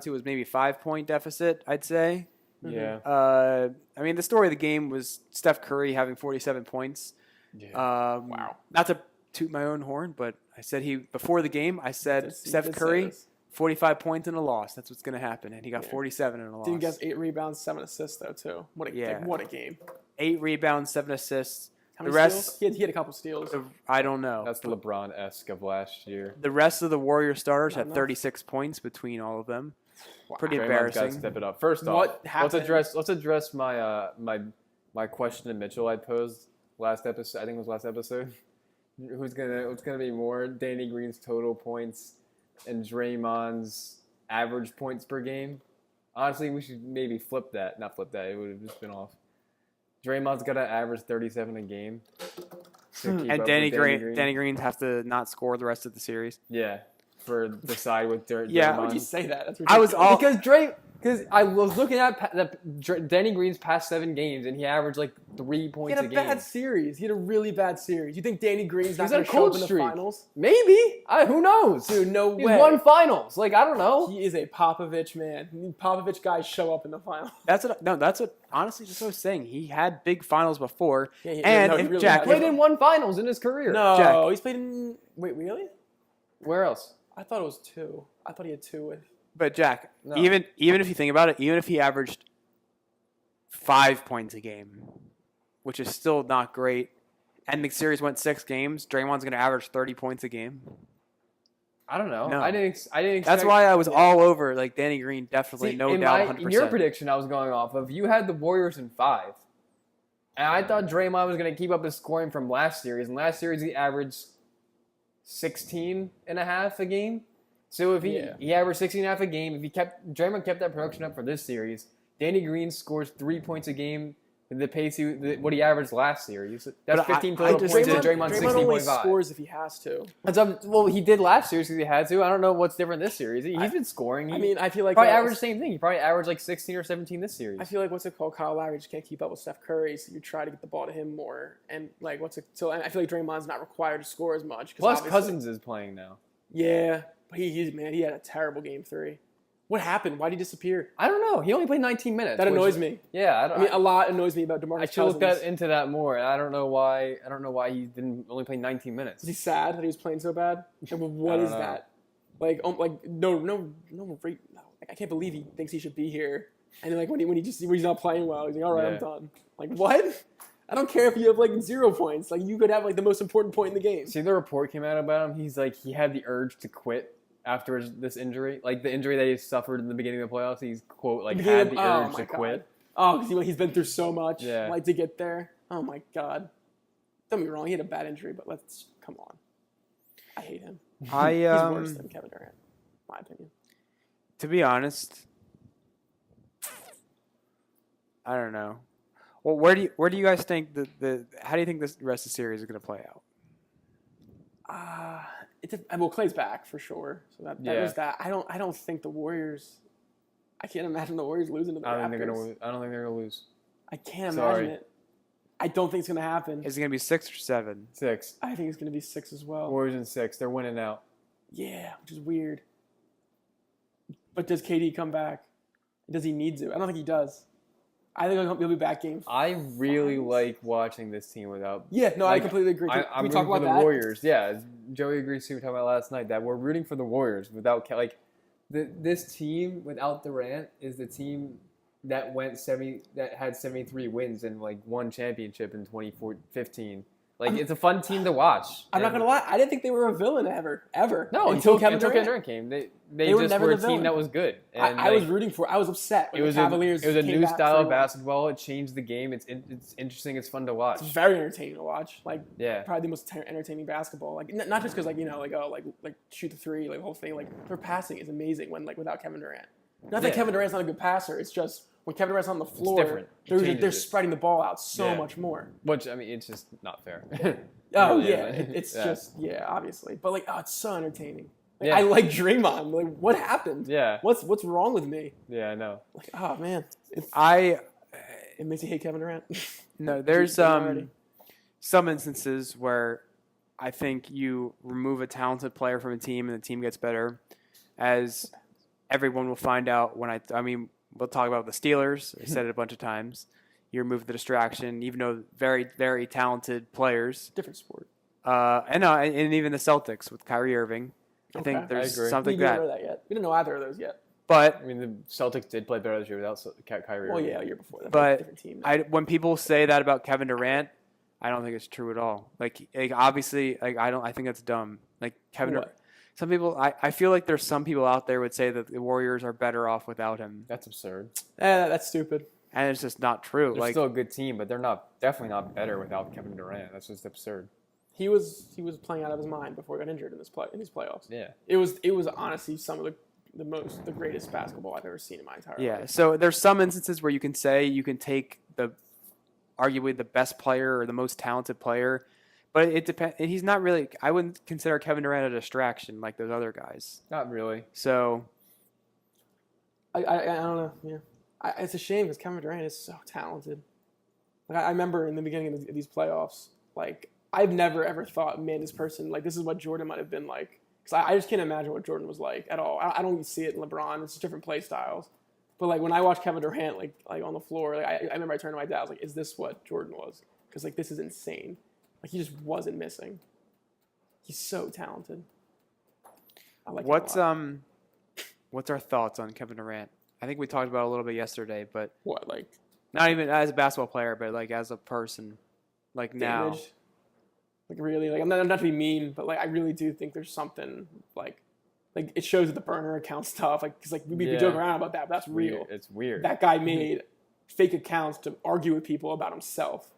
to was maybe 5-point deficit, I'd say. Yeah. I mean, the story of the game was Steph Curry having 47 points. Yeah. Wow. Not to toot my own horn, but I said before the game, I said Steph Curry, 45 points in a loss. That's what's going to happen. And he got 47 in a loss. Dude gets 8 rebounds, 7 assists, though, too. What a game. 8 rebounds, 7 assists. How many steals? He had a couple steals. I don't know. That's the LeBron-esque of last year. The rest of the Warrior starters had 36 points between all of them. Wow. Pretty embarrassing. Got to step it up. First off, let's address my my question to Mitchell I posed last episode. I think it was last episode. What's gonna be more, Danny Green's total points and Draymond's average points per game? Honestly, we should maybe flip that. Not flip that. It would have just been off. Draymond's got to average 37 a game. And Danny Green has to not score the rest of the series. Yeah, for the side with Draymond. Yeah, Why would you say that? That's because I was looking at Danny Green's past 7 games, and he averaged like 3 points a game. He had a bad series. He had a really bad series. You think Danny Green's not He's going on to a show up cold in the streak. finals? Maybe. Who knows? Dude, no He's way. won finals. Like, I don't know. He is a Popovich man. Popovich guys show up in the finals. That's what honestly just what I was saying. He had big finals before. Yeah, and he if really Jack has. Played in 1 finals in his career. No, Jack. he's played in. Wait, really? Where else? I thought it was 2. I thought he had 2 with. But Jack, No. even if you think about it, even if he averaged 5 points a game, which is still not great, and the series went 6 games, Draymond's going to average 30 points a game. I don't know. No. I didn't expect. That's why I was all over like Danny Green. Definitely, See, no in doubt, my- 100%. In your prediction, I was going off of you had the Warriors in 5, and I thought Draymond was going to keep up his scoring from last series. And last series he averaged 16 and a half a game. So if he averaged 16 and a half a game, if Draymond kept that production up for this series, Danny Green scores 3 points a game. The pace what he averaged last series. That's But 15 total points. Draymond, Draymond Draymond only 16.5. scores if he has to. Well, he did last series because he had to. I don't know what's different this series. He's been scoring. I mean, I feel like probably averaged the same thing. He probably averaged like 16 or 17 this series. I feel like Kyle Lowry just can't keep up with Steph Curry, so you try to get the ball to him more. And like so I feel like Draymond's not required to score as much. Plus, Cousins is playing now. Yeah, but he had a terrible game 3. What happened? Why did he disappear? I don't know. He only played 19 minutes. That annoys me. Yeah, I mean, a lot annoys me about DeMarcus I should look Cousins. into that more. I don't know why. I don't know why he didn't only play 19 minutes. Is he sad that he was playing so bad? Like, what I is don't know. that? Like no. Like, I can't believe he thinks he should be here. And then like when he's not playing well, he's like, all right, Yeah. I'm done. Like what? I don't care if you have like 0 points. Like you could have like the most important point in the game. See, the report came out about him. He's like he had the urge to quit after this injury, like the injury that he suffered in the beginning of the playoffs. He's quote like had the urge to quit. Oh, because he's been through so much. Yeah. Like to get there. Oh my god. Don't get me wrong, he had a bad injury, but come on. I hate him. He's worse than Kevin Durant, in my opinion. To be honest, I don't know. Well, where do you guys think how do you think this rest of the series is going to play out? Clay's back for sure. So that was that. I don't think the Warriors. I can't imagine the Warriors losing to the Raptors. I don't think they're gonna lose. I can't Sorry. imagine it. I don't think it's gonna happen. Is it going to be 6 or 7? 6. I think it's gonna be 6 as well. Warriors in 6. They're winning out. Yeah, which is weird. But does KD come back? Does he need to? I don't think he does. I think he'll be back game. I really 5. like watching this team without. Yeah, no, like, I completely agree. Can I'm we talk rooting for about the that? Warriors. Yeah, Joey agrees too. We talked about last night that we're rooting for the Warriors without this team without Durant is the team that had 73 wins and like won championship in 2015. Like it's a fun team to watch. I'm not gonna lie. I didn't think they were a villain ever. No, until Kevin Durant Durant came. They were just never were a the team villain. that was good. And I was rooting for. I was upset when it was the Cavaliers. it was a came new back style for of one. basketball. It changed the game. It's interesting. It's fun to watch. It's very entertaining to watch. Like Yeah. probably the most entertaining basketball. Like not just because like shoot the 3, like the whole thing. Like their passing is amazing when without Kevin Durant. Not that Yeah. Kevin Durant's not a good passer. It's just when Kevin Durant's on the floor, different. It changes they're it. spreading the ball out so Yeah. much more. Which I mean, it's just not fair. Oh Really yeah, isn't. it's Yeah. just obviously. But it's so entertaining. Like, Yeah. I like Draymond. Like what happened? Yeah. What's wrong with me? Yeah, I know. Like oh man, I it makes you hate Kevin Durant. No, there's Already. some instances where I think you remove a talented player from a team and the team gets better, as everyone will find out when I mean we'll talk about the Steelers. I said it a bunch of times. You remove the distraction, even though very very talented players. Different sport. And even the Celtics with Kyrie Irving. I Okay. think there's I agree. something We didn't that. know that yet. We didn't know either of those yet. But I mean, the Celtics did play better this year without Kyrie. Well, Irving. yeah, a year before that. But different team. when people say that about Kevin Durant, I don't think it's true at all. Like obviously, I think that's dumb. Like Kevin, What? some people, I feel like there's some people out there would say that the Warriors are better off without him, That's absurd. That's stupid. and it's just not true. They're Like still a good team, but they're definitely not better without Kevin Durant. That's just absurd. He was playing out of his mind before he got injured in these playoffs. Yeah. It was honestly some of the the greatest basketball I've ever seen in my entire Yeah. life. So there's some instances where you can say you can take arguably the best player or the most talented player, but it depends. He's not really. I wouldn't consider Kevin Durant a distraction like those other guys. Not really. So I don't know. Yeah, it's a shame because Kevin Durant is so talented. Like I remember in the beginning of these playoffs, like I've never ever thought, man, this person like this is what Jordan might have been like. Because I just can't imagine what Jordan was like at all. I don't see it in LeBron. It's different play styles. But like when I watch Kevin Durant like on the floor, like I remember I turned to my dad. I was like, "Is this what Jordan was?" Because like this is insane. Like he just wasn't missing. He's so talented. I like what's him a lot. what's our thoughts on Kevin Durant? I think we talked about it a little bit yesterday, but What like not even as a basketball player, but like as a person, like now. damage? Like really, like I'm not to be mean, but like I really do think there's something like it shows that the burner account stuff. Like because like we joke around about that, but that's real. It's weird. That guy made fake accounts to argue with people about himself.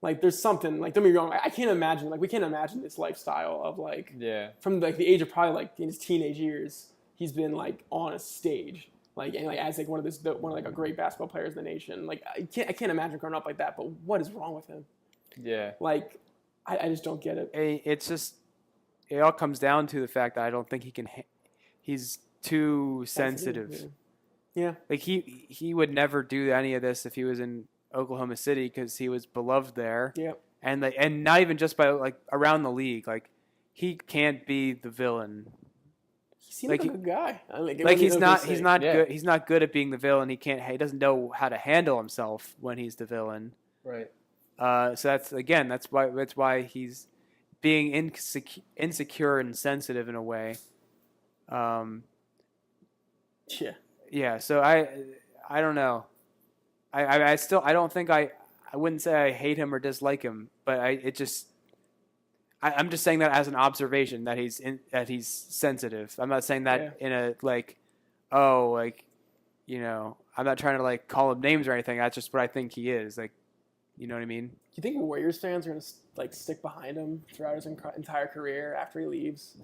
Like there's something like don't get me wrong. I can't imagine like we can't imagine this lifestyle of like from like the age of probably like in his teenage years he's been like on a stage like and like as like one of like a great basketball players in the nation. Like I can't imagine growing up like that. But what is wrong with him? Yeah. Like I just don't get it. It's just it all comes down to the fact that I don't think he can. He's too sensitive. Yeah. Like he would never do any of this if he was in Oklahoma City because he was beloved there. Yep. And not even just by like around the league. Like he can't be the villain. He seems like a good guy. He's not good. He's not good at being the villain. He doesn't know how to handle himself when he's the villain. Right. So that's why he's being insecure and sensitive in a way. Yeah. So I don't know. I don't think I wouldn't say I hate him or dislike him, but I'm just saying that as an observation that he's sensitive. I'm not saying that in a I'm not trying to like call him names or anything. That's just what I think he is. Like, you know what I mean? Do you think Warriors fans are gonna like stick behind him throughout his entire career after he leaves?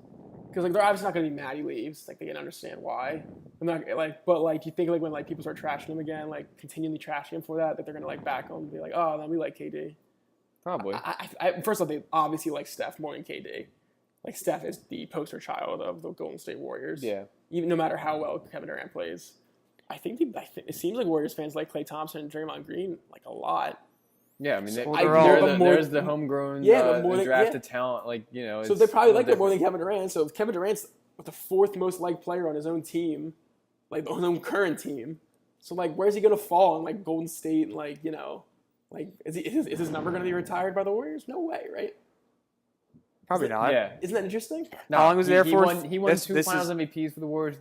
Because like they're obviously not gonna be mad he leaves. Like they can understand why. I'm not like, but like, do you think like when like people start trashing him again, like continually trashing him for that they're gonna like back him and be like, oh, no, we like KD. Probably. First of all, they obviously like Steph more than KD. Like Steph is the poster child of the Golden State Warriors. Yeah. Even no matter how well Kevin Durant plays, I think it seems like Warriors fans like Klay Thompson and Draymond Green like a lot. Yeah, I mean, there's the homegrown drafted talent, like, you know. So they probably like it more than Kevin Durant. So if Kevin Durant's the fourth most liked player on his own team, like on his own current team, so like where's he gonna fall in like Golden State? Like, you know, like is his number gonna be retired by the Warriors? No way, right? Probably not. Yeah. Isn't that interesting? No, how long was he there for? He won two Finals MVPs for the Warriors.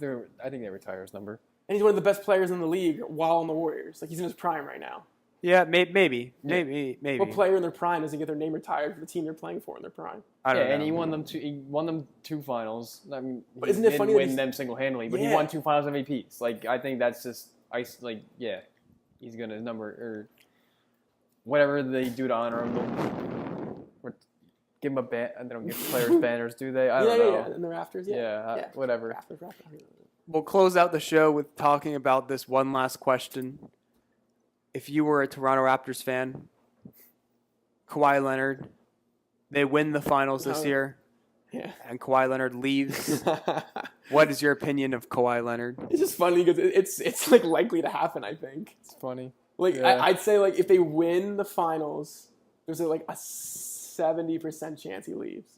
I think they retire his number. And he's one of the best players in the league while on the Warriors. Like he's in his prime right now. Yeah, maybe. What player in their prime doesn't get their name retired for the team they're playing for in their prime? I don't know. And he won them two finals. I mean, but isn't it funny win them single-handedly, but he won two Finals MVPs. Like, I think that's just he's gonna number or whatever they do to honor him. Or give him a ban. They don't give players banners, do they? I don't know. Yeah, in the rafters. Whatever. Rafters. We'll close out the show with talking about this one last question. If you were a Toronto Raptors fan, Kawhi Leonard, they win the finals this year, and Kawhi Leonard leaves. What is your opinion of Kawhi Leonard? It's just funny because it's like likely to happen. I think it's funny. Like I'd say like if they win the finals, there's like a 70% chance he leaves.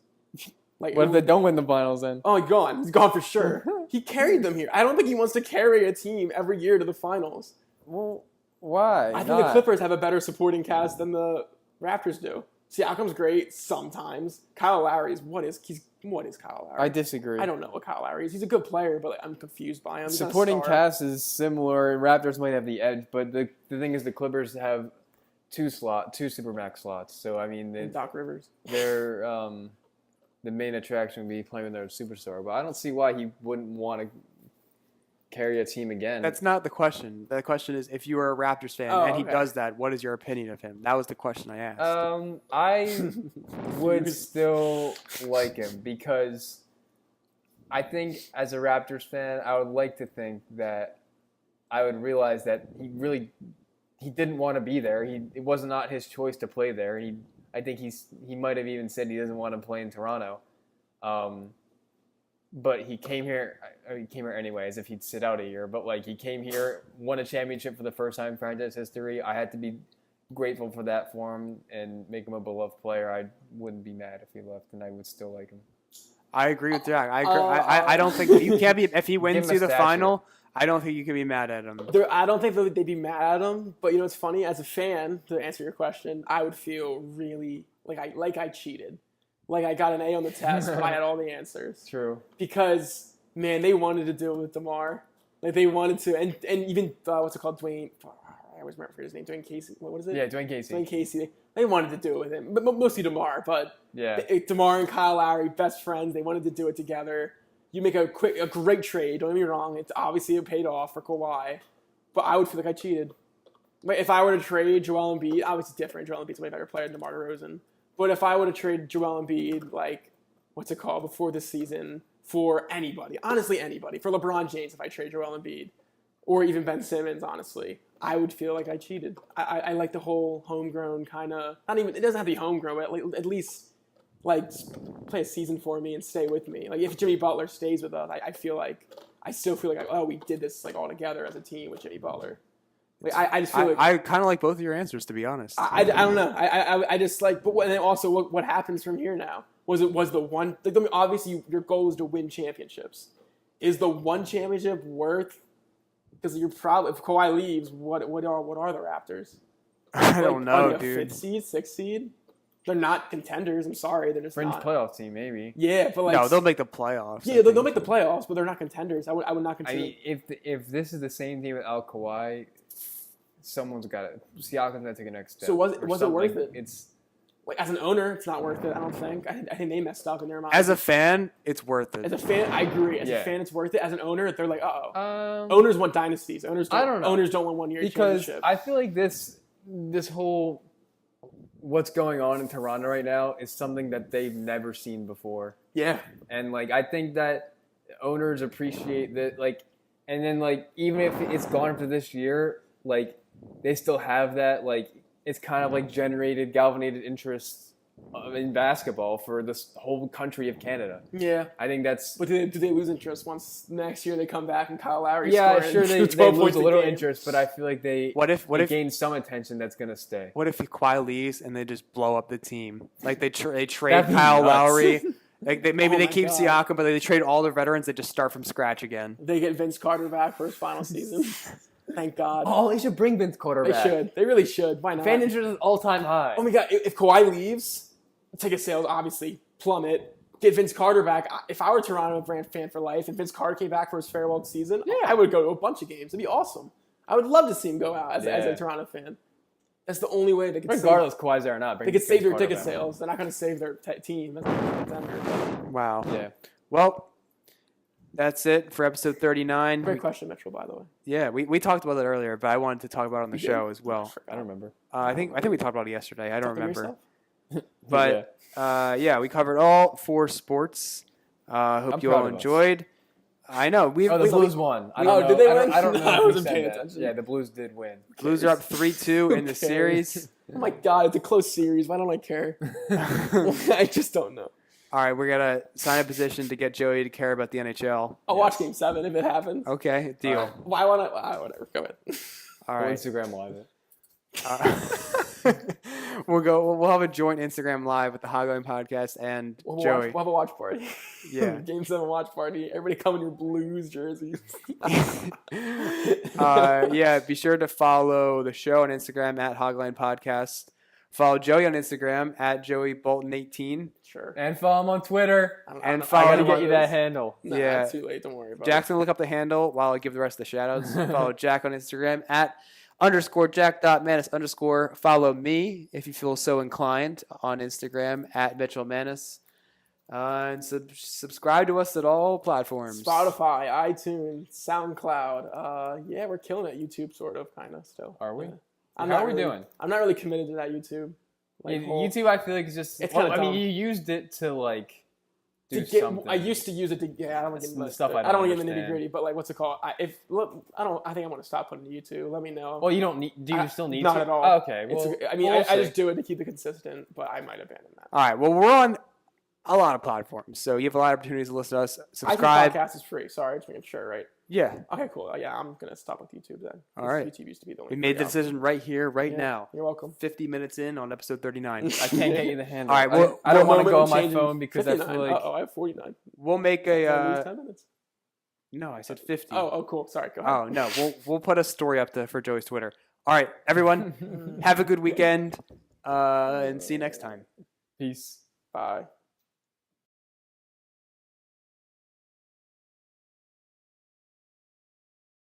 Like, what if they don't win the finals then? Oh, he's gone. He's gone for sure. He carried them here. I don't think he wants to carry a team every year to the finals. Well, why? I think the Clippers have a better supporting cast than the Raptors do. Siakam's great sometimes. Kyle Lowry's what is Kyle Lowry? I disagree. I don't know what Kyle Lowry is. He's a good player, but I'm confused by him. Supporting cast is similar. Raptors might have the edge, but the thing is the Clippers have two supermax slots. So I mean, and Doc Rivers. They're the main attraction would be playing with their superstar, but I don't see why he wouldn't want to carry a team again. That's not the question. The question is, if you are a Raptors fan and he does that, what is your opinion of him? That was the question I asked. I would still like him because I think as a Raptors fan, I would like to think that I would realize that he didn't want to be there. It was not his choice to play there. I think he might have even said he doesn't want to play in Toronto. But he came here. He came here anyway, as if he'd sit out a year. But like he came here, won a championship for the first time in franchise history. I had to be grateful for that for him and make him a beloved player. I wouldn't be mad if he left, and I would still like him. I agree with Jack. I agree. I don't think you can't be if he wins to the final. I don't think you can be mad at him. I don't think they'd be mad at him. But you know what's funny? As a fan, to answer your question, I would feel really like I cheated. Like I got an A on the test, but I had all the answers. True. Because, man, they wanted to do it with DeMar. Like, they wanted to. And even, what's it called? Dwayne. I always remember his name. Dwayne Casey. What is it? Yeah, Dwayne Casey. Dwayne Casey. They wanted to do it with him. But mostly DeMar. But yeah. DeMar and Kyle Lowry, best friends. They wanted to do it together. You make a great trade. Don't get me wrong. It's obviously it paid off for Kawhi. But I would feel like I cheated. Like, if I were to trade Joel Embiid, obviously different. Joel Embiid's a way better player than DeMar DeRozan. But if I would have traded Joel Embiid, like, what's it called, before this season, for anybody, honestly anybody, for LeBron James, if I trade Joel Embiid, or even Ben Simmons, honestly, I would feel like I cheated. I like the whole homegrown kind of, it doesn't have to be homegrown, but at least, like, play a season for me and stay with me. Like, if Jimmy Butler stays with us, I still feel like, oh, we did this, like, all together as a team with Jimmy Butler. Like, I just feel like I kind of like both of your answers, to be honest. I don't know. I just like, but and then also what happens from here now? Was the one? Like, obviously, your goal is to win championships. Is the one championship worth? Because you're probably, if Kawhi leaves, what are the Raptors? I don't know, are they dude. a 5th seed, 6th seed? They're not contenders. I'm sorry, they're just fringe not. playoff team, maybe. Yeah, but like No, they'll make the playoffs. Yeah, they'll make the playoffs, but they're not contenders. I would not consider. I mean, if this is the same team without Kawhi, someone's got it. Siakam's gonna take a next step. So was it worth it? It's like, as an owner, it's not worth it. I don't think. I think they messed up in their mind. As a fan, it's worth it. As a fan, I agree. As Yeah. a fan, it's worth it. As an owner, they're like, owners want dynasties. Owners don't win 1 year because championship. I feel like this whole what's going on in Toronto right now is something that they've never seen before. Yeah. And like I think that owners appreciate that, like, and then like even if it's gone for this year, like they still have that, like it's kind of like galvanized interest in basketball for this whole country of Canada. Yeah. I think that's. But do they lose interest once next year they come back and Kyle Lowry Sure they 12 lose points a little game? interest, but I feel like they gain some attention that's gonna stay. What if Kawhi leaves and they just blow up the team? Like they trade That'd be Kyle nuts. Lowry. Like they my keep God. Siakam, but they trade all their veterans. They just start from scratch again. They get Vince Carter back for his final season. Thank God. Oh, they should bring Vince Carter They back. should. They really should. Why not? Fan interest is all-time high. Oh my God. If Kawhi leaves, ticket sales obviously plummet. Get Vince Carter back. If I were a Toronto brand fan for life and Vince Carter came back for his farewell season, I would go to a bunch of games. It'd be awesome. I would love to see him go out as a Toronto fan. That's the only way they could Regardless, Kawhi's there or not. they could save their ticket sales. They're not going to save their team. That's not a contender. Wow. Yeah. Well, that's it for episode 39. Great question, Mitchell, by the way. Yeah, we talked about it earlier, but I wanted to talk about it on the You did? show as well. I don't remember. I think we talked about it yesterday. I don't Talking to remember. yourself? But yeah, we covered all 4 sports. Hope I'm you proud all of us. enjoyed. I know. The Blues won. I Oh, don't know. did they I don't- win? I don't know. I if we wasn't said paying that. attention. Yeah, the Blues did win. Blues are up 3-2 in the cares? series. Oh my God, it's a close series. Why don't I care? I just don't know. All right, we're gonna sign a petition to get Joey to care about the NHL. I'll watch Game 7 if it happens. Okay, deal. Why want to? Whatever. Go ahead. All We'll right. Instagram live it. We'll have a joint Instagram live with the Hogline Podcast and Joey. We'll have a watch party. Yeah. Game 7 watch party. Everybody come in your Blues jerseys. Yeah, be sure to follow the show on Instagram at Hogline Podcast. Follow Joey on Instagram at JoeyBolton18. Sure. And follow him on Twitter. And I follow gotta him get on- you that handle. Nah, Yeah. it's too late. Don't worry about Jack's gonna look up the handle while I give the rest of the shout outs. Follow Jack on Instagram at _Jack.Manis_. Follow me if you feel so inclined on Instagram at Mitchell Manis. And subscribe to us at all platforms. Spotify, iTunes, SoundCloud. Yeah, we're killing it. YouTube, sort of, kind of, still. Are we? Yeah. How are we doing? I'm not really committed to that YouTube. YouTube, I feel like, is just. It's Well, kinda I mean, dumb. you used it to like do get, something. I used to use it to. Yeah, I don't want to That's get into the stuff I I don't don't want to get into the understand. nitty gritty. But like, what's it called? I think I want to stop putting it to YouTube. Let me know. Well, you don't need. Do you still need not to? at all. Oh, okay. Well, I mean, we'll I see. just do it to keep it consistent, but I might abandon that. All right. Well, we're on a lot of platforms, so you have a lot of opportunities to listen to us. Subscribe. I think podcast is free. Sorry, just making sure, right? Yeah. Okay, cool. Yeah, I'm gonna stop with YouTube then. All right. YouTube used to be the only. We made the free decision right here, right Yeah, now. You're welcome. 50 minutes in on episode 39. I can't get you the handle. All right, well, I don't want to Well, go on my changing phone because I 59. feel like I have 49. We'll make Lose a. 10 minutes. No, I said 50. Oh, cool. Sorry. Go ahead. Oh no, we'll put a story up for Joey's Twitter. All right, everyone, have a good weekend, and see you next time. peace. Bye.